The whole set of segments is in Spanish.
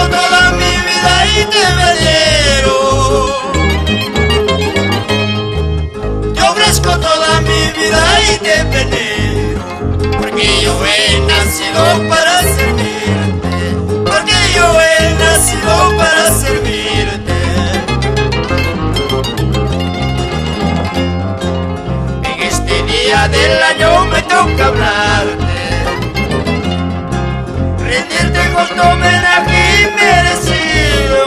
ofrezco toda mi vida y te venero. Te ofrezco toda mi vida y te venero, porque yo he nacido para servirte, porque yo he nacido para servirte. En este día del año me toca hablarte, rendirte justo homenaje merecido,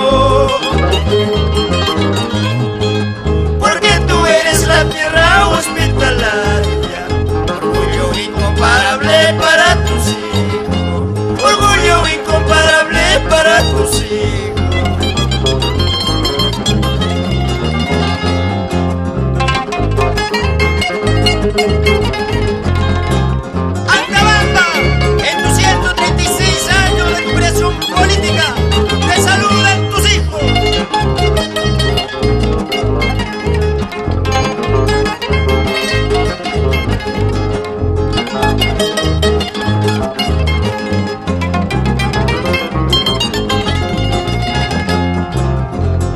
porque tú eres la tierra hospitalaria, orgullo incomparable para tus hijos, orgullo incomparable para tus hijos. Alta Banda, en tus 136 años de expresión política, te saludan tus hijos.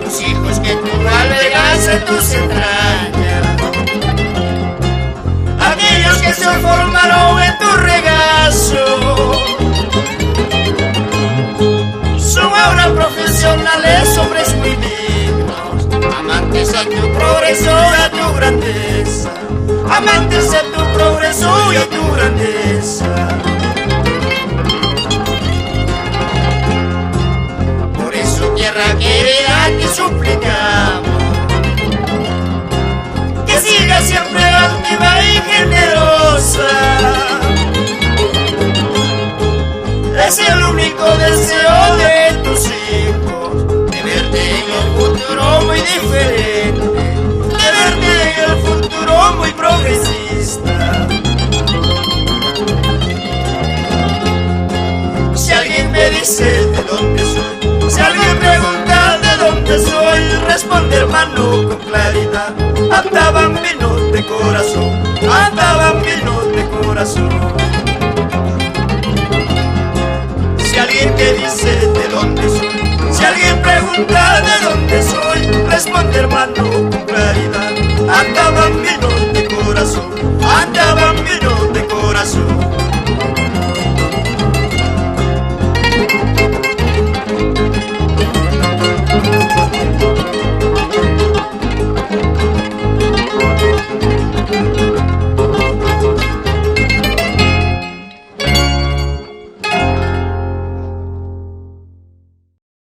Tus hijos que tú albergas en tus entrañas, aquellos que se formaron en tu regazo, son ahora profesionales, hombres muy dignos, amantes a tu progreso y a tu grandeza, amantes a tu progreso y a tu grandeza. Por eso, tierra querida, te suplicamos que siga siempre activa y generosa. Es el único deseo de tus hijos, de verte en el futuro muy diferente, de verte en el futuro muy progresista. Si alguien me dice de dónde soy, si alguien pregunta de dónde soy, responde, hermano, con claridad: Alta Bambino de corazón, Alta Bambino de corazón. Si alguien te dice de dónde soy, si alguien pregunta de dónde soy, responde, hermano,